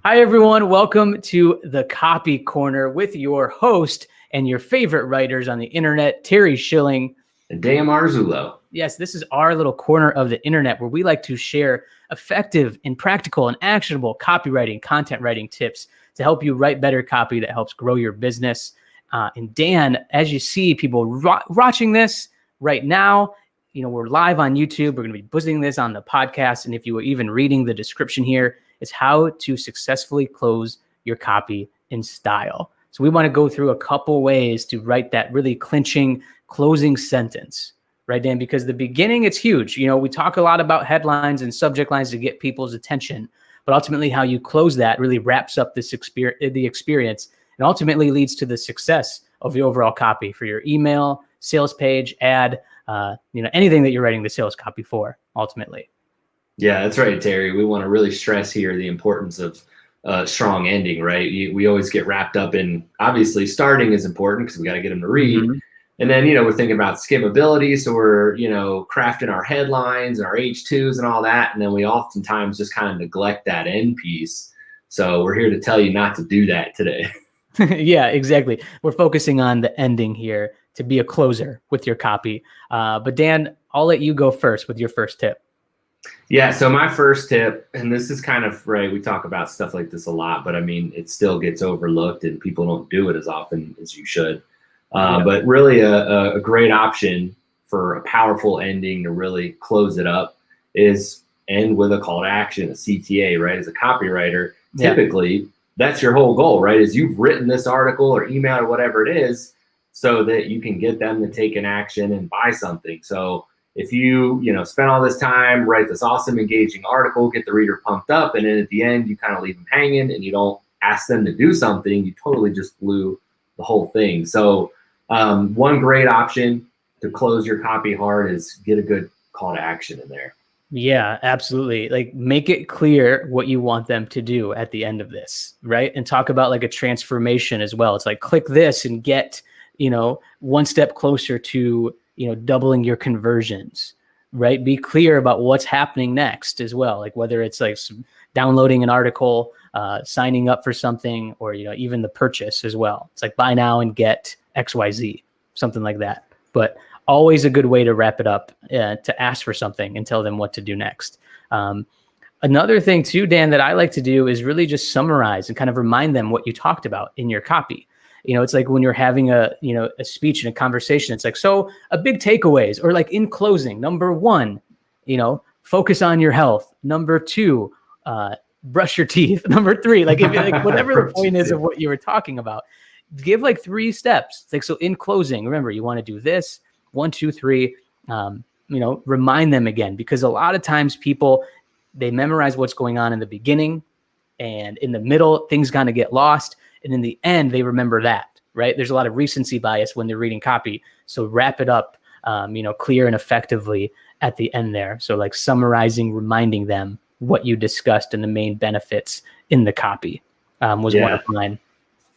Hi, everyone. Welcome to the Copy Corner with your host and your favorite writers on the internet, Terry Schilling. And Dan Marzullo. Yes, this is our little corner of the internet where we like to share effective and practical and actionable copywriting, content writing tips to help you write better copy that helps grow your business. And Dan, as you see people watching this right now, we're live on YouTube. We're going to be putting this on the podcast. And if you were even reading the description here, it's how to successfully close your copy in style. So we want to go through a couple ways to write that really clinching closing sentence, right, Dan? Because the beginning, it's huge. We talk a lot about headlines and subject lines to get people's attention, but ultimately how you close that really wraps up the experience and ultimately leads to the success of the overall copy for your email, sales page, ad, anything that you're writing the sales copy for ultimately. Yeah, that's right, Terry. We want to really stress here the importance of strong ending, right? We always get wrapped up in, obviously, starting is important because we got to get them to read. Mm-hmm. And then, we're thinking about skimmability. So we're, crafting our headlines and our H2s and all that. And then we oftentimes just kind of neglect that end piece. So we're here to tell you not to do that today. Yeah, exactly. We're focusing on the ending here to be a closer with your copy. But Dan, I'll let you go first with your first tip. Yeah, so my first tip, and this is kind of, right, we talk about stuff like this a lot, but I mean, it still gets overlooked and people don't do it as often as you should. But really a great option for a powerful ending to really close it up is end with a call to action, a CTA, right? As a copywriter, typically that's your whole goal, right? Is you've written this article or email or whatever it is so that you can get them to take an action and buy something. So if you, spend all this time, write this awesome, engaging article, get the reader pumped up, and then at the end, you kind of leave them hanging and you don't ask them to do something, you totally just blew the whole thing. So one great option to close your copy hard is get a good call to action in there. Yeah, absolutely. Like, make it clear what you want them to do at the end of this, right? And talk about like a transformation as well. It's like, click this and get, one step closer to doubling your conversions, right? Be clear about what's happening next as well. Like whether it's like downloading an article, signing up for something, or, even the purchase as well. It's like buy now and get XYZ, something like that. But always a good way to wrap it up, to ask for something and tell them what to do next. Another thing too, Dan, that I like to do is really just summarize and kind of remind them what you talked about in your copy. It's like when you're having a speech and a conversation, it's like, so a big takeaways, or like in closing, number 1, focus on your health. Number 2, brush your teeth. Number 3, like whatever the point is of what you were talking about, give like 3 steps. It's like, so in closing, remember, you want to do this, 1, 2, 3, remind them again, because a lot of times people, they memorize what's going on in the beginning, and in the middle, things kind of get lost. And in the end, they remember that, right? There's a lot of recency bias when they're reading copy. So wrap it up, clear and effectively at the end there. So like summarizing, reminding them what you discussed and the main benefits in the copy was one of mine.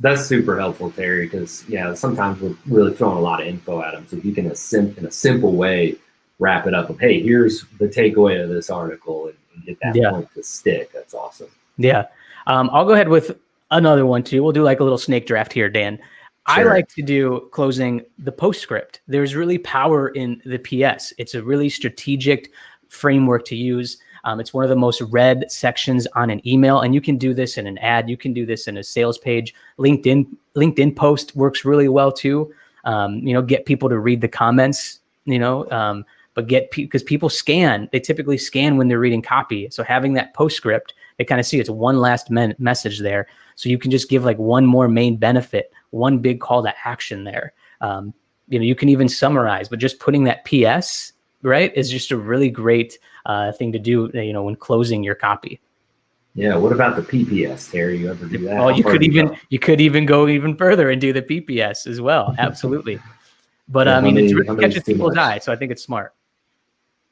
That's super helpful, Terry, because, sometimes we're really throwing a lot of info at them. So if you can, in a simple way, wrap it up of, hey, here's the takeaway of this article, and get that point to stick. That's awesome. Yeah. I'll go ahead with another one too. We'll do like a little snake draft here, Dan. Sure. I like to do closing the postscript. There's really power in the PS. It's a really strategic framework to use. It's one of the most read sections on an email, and you can do this in an ad. You can do this in a sales page. LinkedIn post works really well too. Get people to read the comments, but because people scan, they typically scan when they're reading copy. So having that postscript, they kind of see it's one last message there. So you can just give like one more main benefit, one big call to action there. You can even summarize, but just putting that PS, right, is just a really great thing to do, when closing your copy. Yeah. What about the PPS, Terry? You ever do that? Oh, you could even go even further and do the PPS as well. Absolutely. But it really catches people's eye. So I think it's smart.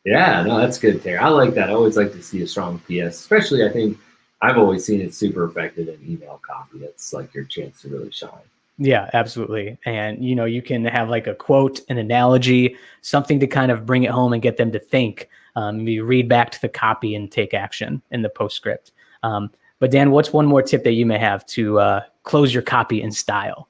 Yeah, no, that's good, Terry. I like that. I always like to see a strong PS, especially I think I've always seen it super effective in email copy. That's like your chance to really shine. Yeah, absolutely. And, you can have like a quote, an analogy, something to kind of bring it home and get them to think. You read back to the copy and take action in the postscript. But Dan, what's one more tip that you may have to close your copy in style?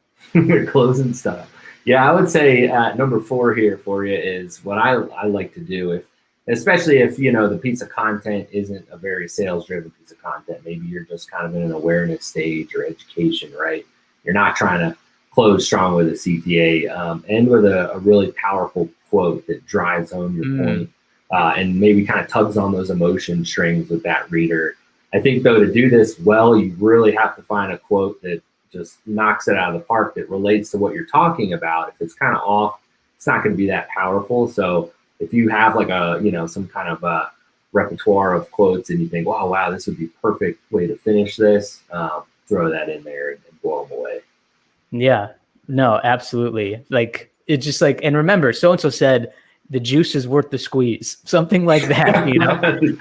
Closing style. Yeah, I would say number 4 here for you is what I like to do, especially if the piece of content isn't a very sales driven piece of content. Maybe you're just kind of in an awareness stage or education, right? You're not trying to close strong with a CTA. End with a really powerful quote that drives home your point, and maybe kind of tugs on those emotion strings with that reader. I think, though, to do this well, you really have to find a quote that just knocks it out of the park, that relates to what you're talking about. If it's kind of off, it's not going to be that powerful. So if you have like some kind of a repertoire of quotes and you think, wow, this would be a perfect way to finish this, throw that in there and blow them away. Yeah, no, absolutely. Like, it's just like, and remember, so-and-so said, the juice is worth the squeeze, something like that, I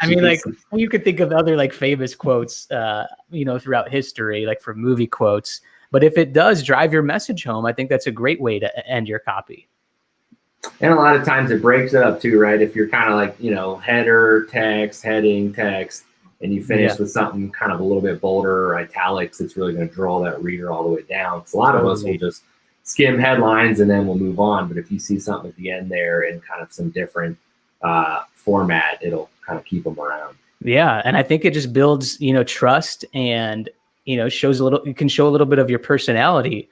mean, like, you could think of other like famous quotes, throughout history, like for movie quotes, but if it does drive your message home, I think that's a great way to end your copy. And a lot of times it breaks it up too, right? If you're kind of like, header, text, heading, text, and you finish with something kind of a little bit bolder or italics, it's really going to draw that reader all the way down. Because a lot of us will just skim headlines and then we'll move on. But if you see something at the end there in kind of some different format, it'll kind of keep them around. Yeah. And I think it just builds, trust and, shows you can show a little bit of your personality,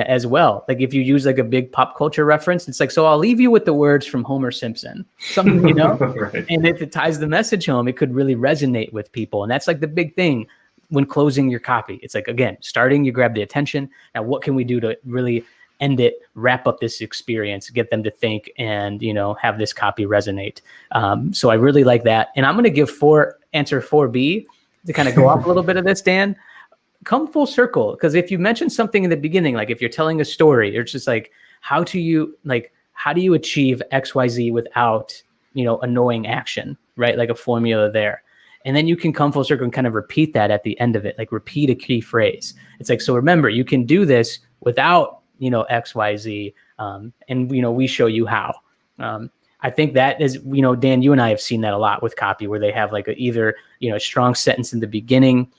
as well. Like if you use like a big pop culture reference, it's like, so I'll leave you with the words from Homer Simpson, something, Right. And if it ties the message home, it could really resonate with people. And that's like the big thing when closing your copy. It's like, again, starting, you grab the attention. Now, what can we do to really end it, wrap up this experience, get them to think and, have this copy resonate. So I really like that. And I'm going to give answer 4B to kind of go off a little bit of this, Dan. Come full circle. Because if you mention something in the beginning, like if you're telling a story, it's just like, how do you achieve XYZ without, annoying action, right? Like a formula there. And then you can come full circle and kind of repeat that at the end of it, like repeat a key phrase. It's like, so remember, you can do this without, XYZ. And, we show you how. I think that is, Dan, you and I have seen that a lot with copy where they have like either, a strong sentence in the beginning,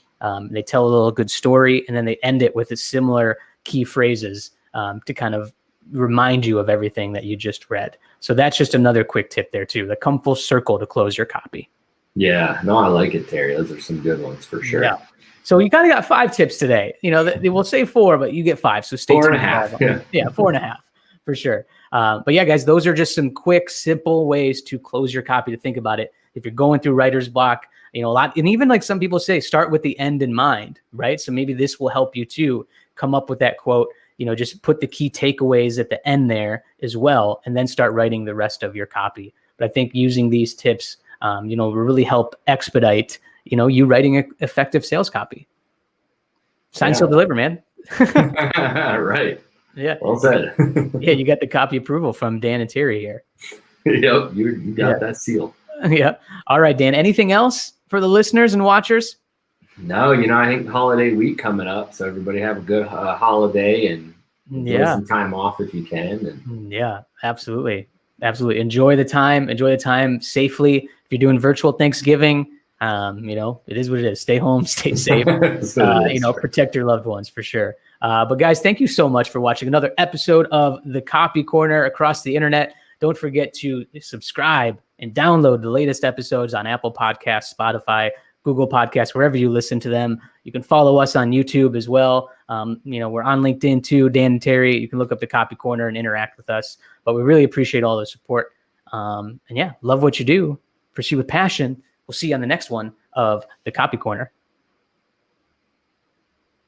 they tell a little good story, and then they end it with a similar key phrases to kind of remind you of everything that you just read. So that's just another quick tip there too, the come full circle to close your copy. Yeah, no, I like it, Terry. Those are some good ones for sure. Yeah. So you kind of got 5 tips today. We'll say 4, but you get 5. So stay tuned. 4.5. Yeah, 4.5 for sure. But yeah, guys, those are just some quick, simple ways to close your copy, to think about it. If you're going through writer's block, a lot, and even like some people say, start with the end in mind, right? So maybe this will help you too come up with that quote, just put the key takeaways at the end there as well, and then start writing the rest of your copy. But I think using these tips, will really help expedite, you writing an effective sales copy. Sign, seal, deliver, man. Right. Yeah. Well said. Yeah, you got the copy approval from Dan and Terry here. Yep, you got that seal. Yeah. All right, Dan. Anything else for the listeners and watchers? No, I think holiday week coming up, so everybody have a good holiday and enjoy some time off if you can. And yeah, absolutely. Enjoy the time safely. If you're doing virtual Thanksgiving, it is what it is. Stay home, stay safe. Protect your loved ones for sure. But guys, thank you so much for watching another episode of the Copy Corner across the internet. Don't forget to subscribe and download the latest episodes on Apple Podcasts, Spotify, Google Podcasts, wherever you listen to them. You can follow us on YouTube as well. We're on LinkedIn too, Dan and Terry. You can look up the Copy Corner and interact with us. But we really appreciate all the support. And yeah, love what you do. Pursue with passion. We'll see you on the next one of the Copy Corner.